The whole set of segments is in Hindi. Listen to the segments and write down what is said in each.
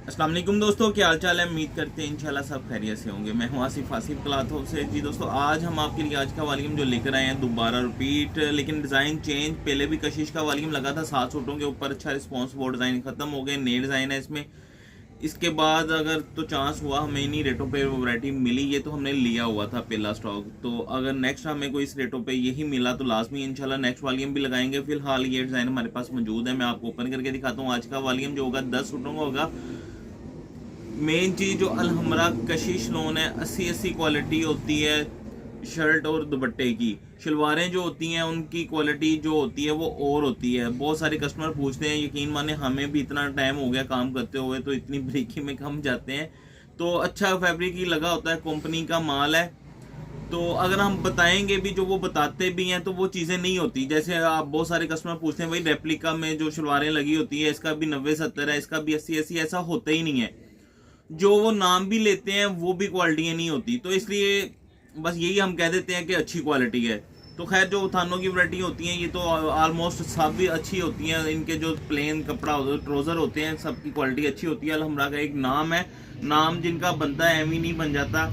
अस्सलाम वालेकुम दोस्तों, क्या हाल चाल है। उम्मीद करते हैं इंशाल्लाह सब खैरियत से होंगे। मैं हूं आसिफ क्लाथों से। जी दोस्तों, आज हम आपके लिए आज का वॉल्यूम जो लेकर आए हैं दोबारा रिपीट, लेकिन डिज़ाइन चेंज। पहले भी कशिश का वॉल्यूम लगा था 7 सूटों के ऊपर, अच्छा रिस्पॉन्स, वो डिज़ाइन ख़त्म हो गए, नए डिज़ाइन है इसमें। इसके बाद अगर तो चांस हुआ हमें इन्हीं रेटों पे वैरायटी मिली, ये तो हमने लिया हुआ था पहला स्टॉक। तो अगर नेक्स्ट हमें कोई इस रेटों पे यही मिला तो लाजमी इंशाल्लाह नेक्स्ट वॉल्यूम भी लगाएंगे। फिलहाल ये डिज़ाइन हमारे पास मौजूद है, मैं आपको ओपन करके दिखाता हूँ। आज का वॉल्यूम जो होगा 10 सूटों का होगा। मेन चीज़ जो अलहमरा कशिश लोन है, 80 क्वालिटी होती है शर्ट और दुपट्टे की। शलवारें जो होती हैं उनकी क्वालिटी जो होती है वो और होती है। बहुत सारे कस्टमर पूछते हैं, यकीन माने हमें भी इतना टाइम हो गया काम करते हुए तो इतनी बारीकी में हम जाते हैं। तो अच्छा फैब्रिक ही लगा होता है, कंपनी का माल है। तो अगर हम बताएंगे भी, जो वो बताते भी हैं, तो वो चीज़ें नहीं होती। जैसे आप बहुत सारे कस्टमर पूछते हैं भाई रेप्लिका में जो शलवारें लगी होती है इसका भी 90-70 है, इसका भी 80-80, ऐसा होता ही नहीं है। जो वो नाम भी लेते हैं वो भी क्वालिटी नहीं होती। तो इसलिए बस यही हम कह देते हैं कि अच्छी क्वालिटी है। तो खैर जो थानों की वैरायटी होती हैं ये तो ऑलमोस्ट सब भी अच्छी होती हैं। इनके जो प्लेन कपड़ा ट्रोज़र होते हैं सबकी क्वालिटी अच्छी होती है। अलहमरा का एक नाम है, नाम जिनका बनता है एम ही नहीं बन जाता,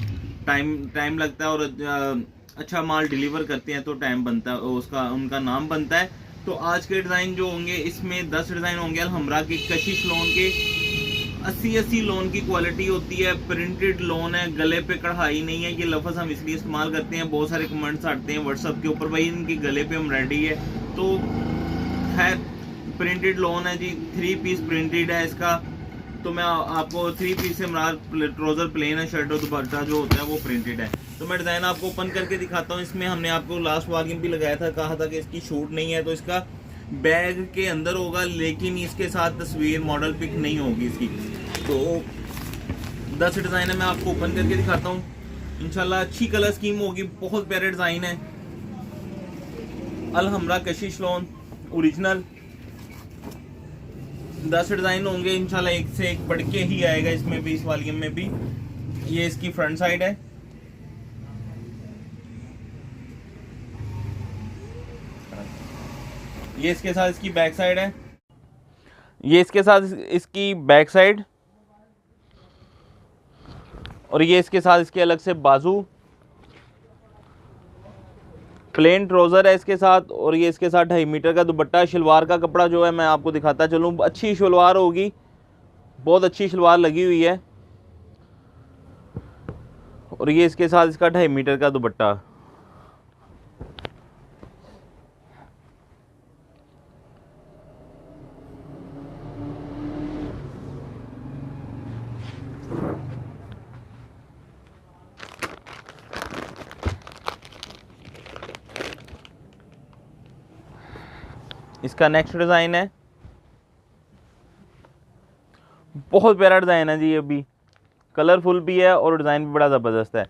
टाइम टाइम लगता है। और अच्छा माल डिलीवर करते हैं तो टाइम बनता है, उसका उनका नाम बनता है। तो आज के डिज़ाइन जो होंगे इसमें 10 डिज़ाइन होंगे अलहमरा के कशिश लोन के। 80 लोन की क्वालिटी होती है, प्रिंटेड लोन है, गले पे कढ़ाई नहीं है। ये लफ्ज़ हम इसलिए इस्तेमाल करते हैं, बहुत सारे कमेंट्स आते हैं व्हाट्सअप के ऊपर भाई इनके गले पे एम्ब्रॉयडरी है। तो खैर प्रिंटेड लोन है जी, 3 पीस प्रिंटेड है इसका। तो मैं आपको 3 पीस से ट्राउजर प्लेन है, शर्ट और दुपट्टा जो होता है वो प्रिंटेड है। तो मैं डिज़ाइन आपको ओपन करके दिखाता हूँ। इसमें हमने आपको लास्ट वॉल्यूम भी लगाया था, कहा था कि इसकी शूट नहीं है, तो इसका बैग के अंदर होगा, लेकिन इसके साथ तस्वीर मॉडल पिक नहीं होगी इसकी। तो 10 डिज़ाइन है, मैं आपको ओपन करके दिखाता हूँ। इंशाल्लाह अच्छी कलर स्कीम होगी, बहुत प्यारे डिज़ाइन है। अलहमरा कशिश लोन ओरिजिनल 10 डिज़ाइन होंगे इंशाल्लाह, एक से एक बढ़ के ही आएगा इसमें भी, इस वॉल्यूम में भी। ये इसकी फ्रंट साइड है, ये इसके साथ इसकी बैक साइड है, ये इसके साथ इसकी बैक साइड, और ये इसके साथ इसके अलग से बाजू। प्लेन ट्राउज़र है इसके साथ, और ये इसके साथ 2.5 मीटर का दुपट्टा। शलवार का कपड़ा जो है मैं आपको दिखाता चलूँ, अच्छी शलवार होगी, बहुत अच्छी शलवार लगी हुई है। और ये इसके साथ इसका 2.5 मीटर का दुपट्टा। इसका नेक्स्ट डिज़ाइन है, बहुत प्यारा डिज़ाइन है जी, ये भी कलरफुल भी है और डिज़ाइन भी बड़ा ज़बरदस्त है।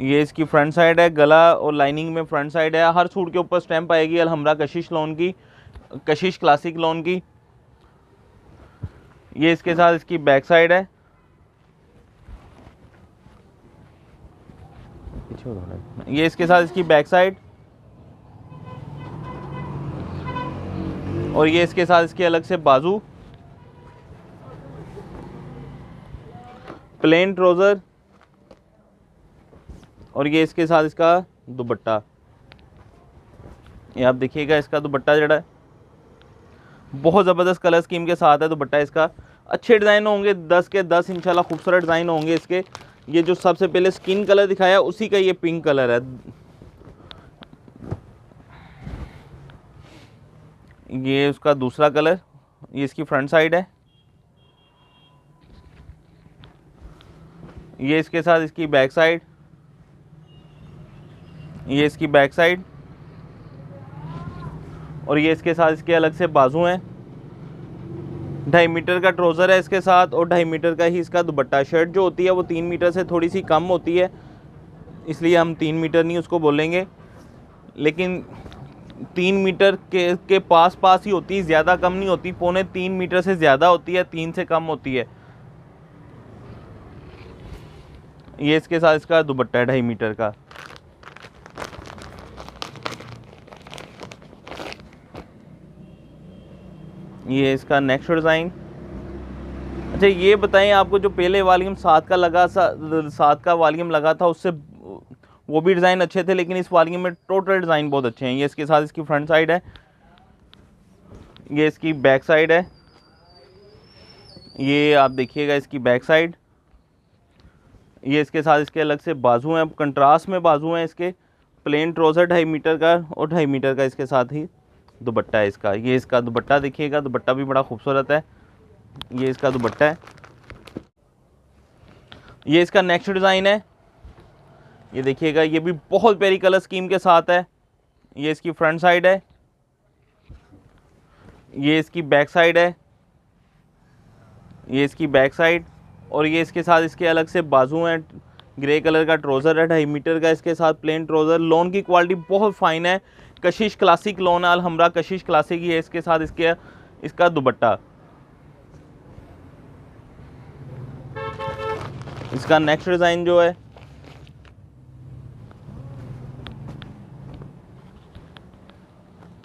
ये इसकी फ्रंट साइड है, गला और लाइनिंग में फ्रंट साइड है। हर सूट के ऊपर स्टैंप आएगी अलहमरा कशिश लोन की, कशिश क्लासिक लोन की। ये इसके साथ इसकी बैक साइड है, ये इसके साथ इसकी बैक साइड, और ये इसके साथ इसके अलग से बाजू। प्लेन ट्राउज़र, और ये इसके साथ इसका दुपट्टा। ये आप देखिएगा, इसका दुपट्टा जड़ा है बहुत ज़बरदस्त कलर स्कीम के साथ है दुपट्टा इसका। अच्छे डिज़ाइन होंगे, 10 के 10 इंशाल्लाह खूबसूरत डिज़ाइन होंगे इसके। ये जो सबसे पहले स्किन कलर दिखाया उसी का ये पिंक कलर है। ये उसका दूसरा कलर, ये इसकी फ्रंट साइड है, ये इसके साथ इसकी बैक साइड, ये इसकी बैक साइड, और ये इसके साथ इसके अलग से बाजू हैं। 2.5 मीटर का ट्राउज़र है इसके साथ, और 2.5 मीटर का ही इसका दुपट्टा। शर्ट जो होती है वो 3 मीटर से थोड़ी सी कम होती है, इसलिए हम 3 मीटर नहीं उसको बोलेंगे, लेकिन 3 मीटर के पास पास ही होती है, ज़्यादा कम नहीं होती। 3.25 मीटर से ज़्यादा होती है, 3 से कम होती है। ये इसके साथ इसका दुपट्टा है 2.5 मीटर का। ये इसका नेक्स्ट डिज़ाइन, अच्छा ये बताएं, आपको जो पहले वॉल्यूम 7 का वॉल्यूम लगा था उससे वो भी डिज़ाइन अच्छे थे, लेकिन इस वॉल्यूम में टोटल डिज़ाइन बहुत अच्छे हैं। ये इसके साथ इसकी फ्रंट साइड है, ये इसकी बैक साइड है, ये आप देखिएगा इसकी बैक साइड, ये इसके साथ इसके अलग से बाजू हैं, कंट्रास्ट में बाजू हैं इसके। प्लेन ट्राउज़र 2.5 मीटर का और 2.5 मीटर का इसके साथ ही दुपट्टा है इसका। ये इसका दुपट्टा देखिएगा, दुपट्टा भी बड़ा खूबसूरत है। ये इसका दुपट्टा है। ये इसका नेक्स्ट डिज़ाइन है, ये देखिएगा, ये भी बहुत प्यारी कलर स्कीम के साथ है। ये इसकी फ्रंट साइड है, ये इसकी बैक साइड है, ये इसकी बैक साइड, और ये इसके साथ इसके अलग से बाजू हैं। ग्रे कलर का ट्राउज़र है 2.5 मीटर का इसके साथ प्लेन ट्राउज़र। लोन की क्वालिटी बहुत फ़ाइन है, कशिश क्लासिक लोन है, अलहमरा कशिश क्लासिक। ये इसके साथ इसका दुपट्टा। इसका नेक्स्ट डिज़ाइन जो है,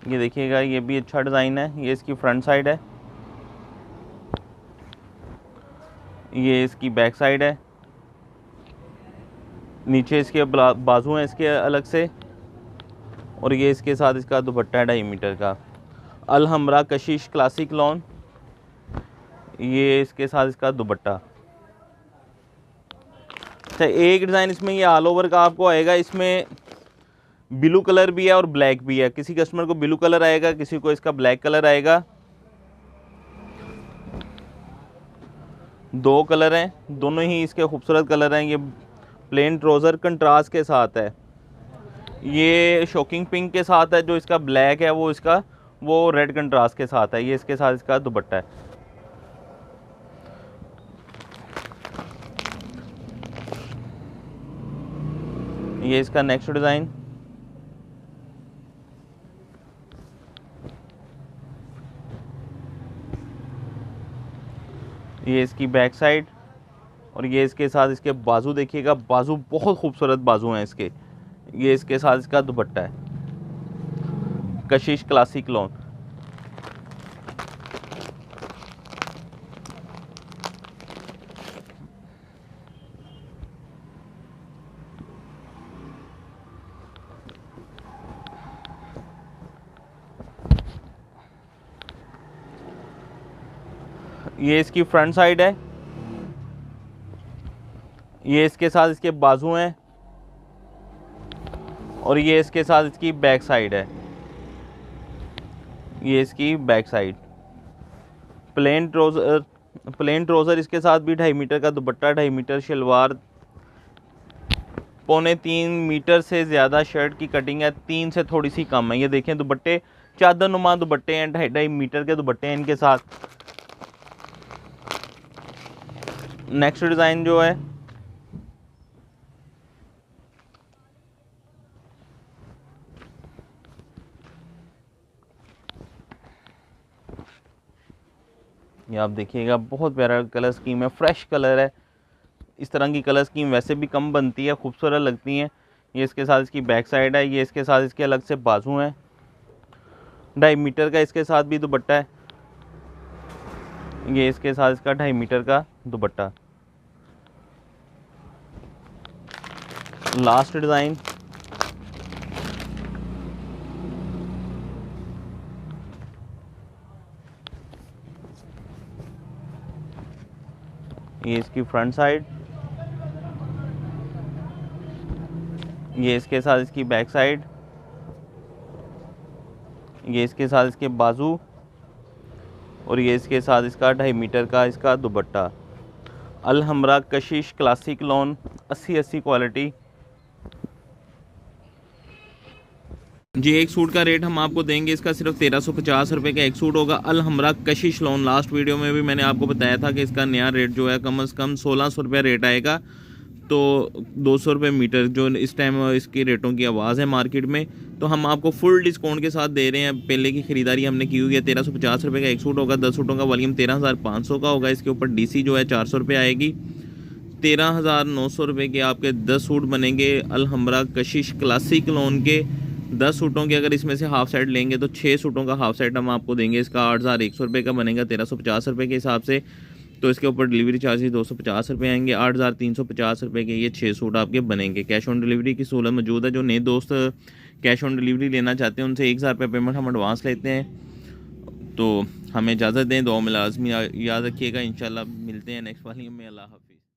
ये देखिएगा, ये भी अच्छा डिज़ाइन है। ये इसकी फ्रंट साइड है, ये इसकी बैक साइड है, नीचे इसके बाजू हैं इसके अलग से, और ये इसके साथ इसका दुपट्टा है 2.5 मीटर का अलहमरा कशिश क्लासिक लॉन। ये इसके साथ इसका दुपट्टा। अच्छा एक डिज़ाइन इसमें ये ऑल ओवर का आपको आएगा, इसमें ब्लू कलर भी है और ब्लैक भी है। किसी कस्टमर को ब्लू कलर आएगा, किसी को इसका ब्लैक कलर आएगा। 2 कलर हैं, दोनों ही इसके खूबसूरत कलर हैं। ये प्लेन ट्राउज़र कंट्रास्ट के साथ है, ये शॉकिंग पिंक के साथ है। जो इसका ब्लैक है वो रेड कंट्रास्ट के साथ है। ये इसके साथ इसका दुपट्टा है। ये इसका नेक्स्ट डिज़ाइन, ये इसकी बैक साइड, और ये इसके साथ इसके बाजू देखिएगा, बाजू बहुत खूबसूरत बाजू हैं इसके। ये इसके साथ इसका दुपट्टा है, कशिश क्लासिक लॉन। ये इसकी फ्रंट साइड है, ये इसके साथ इसके बाजू हैं, और ये इसके साथ इसकी बैक साइड है। ये इसकी बैक साइड। प्लेन ट्राउज़र इसके साथ भी 2.5 मीटर का दुपट्टा, 2.5 मीटर शलवार, 2.25 मीटर से ज़्यादा शर्ट की कटिंग है, 3 से थोड़ी सी कम है। ये देखें दुपट्टे चादर नुमा दुपट्टे हैं, 2.5 मीटर के दुपट्टे हैं इनके साथ। नेक्स्ट डिज़ाइन जो है, ये आप देखिएगा, बहुत प्यारा कलर स्कीम है, फ्रेश कलर है। इस तरह की कलर स्कीम वैसे भी कम बनती है, खूबसूरत लगती हैं। ये इसके साथ इसकी बैक साइड है, ये इसके साथ इसके अलग से बाजू हैं। 2.5 मीटर का इसके साथ भी दुपट्टा है, ये इसके साथ इसका 2.5 मीटर का दुपट्टा। लास्ट डिज़ाइन, ये इसकी फ्रंट साइड, ये इसके साथ इसकी बैक साइड, ये इसके साथ इसके बाजू, और ये इसके साथ इसका 2.5 मीटर का इसका दुपट्टा। अलहमरा कशिश क्लासिक लॉन, 80 क्वालिटी। जी एक सूट का रेट हम आपको देंगे, इसका सिर्फ 1350 रुपये का एक सूट होगा। अलहमरा कशिश लॉन, लास्ट वीडियो में भी मैंने आपको बताया था कि इसका नया रेट जो है कम से कम 1600 रुपये रेट आएगा, तो 200 रुपये मीटर जो इस टाइम इसकी रेटों की आवाज़ है मार्केट में। तो हम आपको फुल डिस्काउंट के साथ दे रहे हैं। पहले की ख़रीदारी हमने की हुई है। 1350 रुपये का एक सूट होगा, 10 सूटों का वॉल्यूम 13,500 का होगा। इसके ऊपर डीसी जो है 400 रुपये आएगी। 13,900 रुपये के आपके 10 सूट बनेंगे अलहमरा कशिश क्लासिक लॉन के। 10 सूटों के अगर इसमें से हाफ सेट लेंगे तो 6 सूटों का हाफ सेट हम आपको देंगे। इसका 8,100 रुपये का बनेगा 1350 रुपये के हिसाब से। तो इसके ऊपर डिलीवरी चार्जेस 250 रुपये आएंगे। 8,350 रुपये के ये 6 सूट आपके बनेंगे। कैश ऑन डिलीवरी की सहूलत मौजूद है। जो नए दोस्त कैश ऑन डिलीवरी लेना चाहते हैं उनसे 1,000 रुपये पेमेंट हम एडवांस लेते हैं। तो हमें इजाज़त दें, दुआ में लाज़मी याद रखिएगा। इंशाल्लाह मिलते हैं नेक्स्ट वाली में। अल्लाह हाफ़िज़।